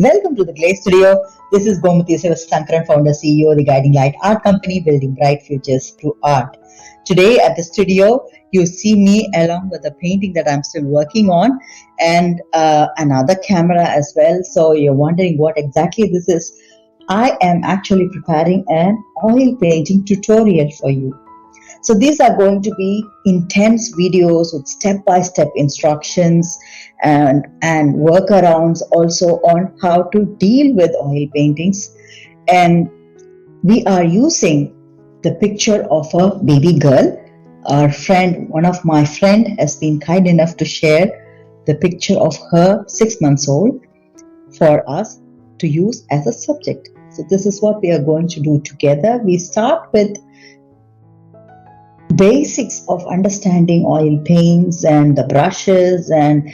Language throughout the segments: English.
Welcome to the GLAC studio. This is Gomati Sivasankaran, founder, CEO of the Guiding Light Art Company, building bright futures through art. Today at the studio, you see me along with a painting that I'm still working on and another camera as well. So you're wondering what exactly this is. I am actually preparing an oil painting tutorial for you. So these are going to be intense videos with step-by-step instructions and workarounds also on how to deal with oil paintings. And we are using the picture of a baby girl. Our friend, one of my friend has been kind enough to share the picture of her 6 months old for us to use as a subject. So this is what we are going to do together. We start with basics of understanding oil paints and the brushes and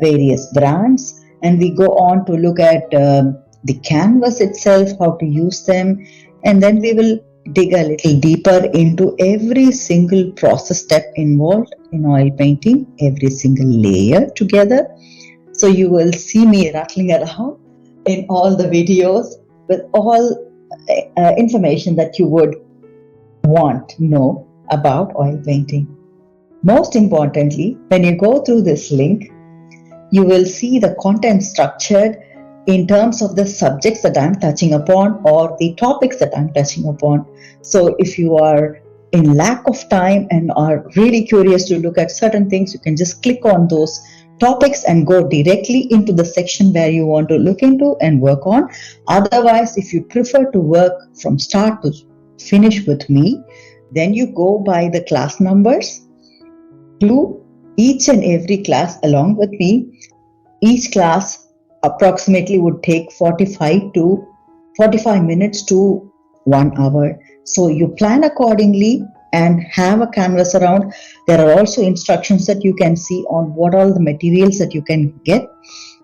various brands, and we go on to look at the canvas itself, how to use them, and then we will dig a little deeper into every single process step involved in oil painting, every single layer together. So you will see me rattling around in all the videos with all information that you would want to know about oil painting. Most importantly, when you go through this link, you will see the content structured in terms of the subjects that I'm touching upon or the topics that I'm touching upon. So if you are in lack of time and are really curious to look at certain things, you can just click on those topics and go directly into the section where you want to look into and work on. Otherwise, if you prefer to work from start to finish with me, then you go by the class numbers, do each and every class along with me. Each class approximately would take 45 minutes to 1 hour. So you plan accordingly and have a canvas around. There are also instructions that you can see on what all the materials that you can get.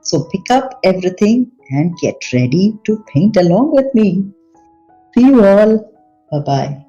So pick up everything and get ready to paint along with me. See you all. Bye-bye.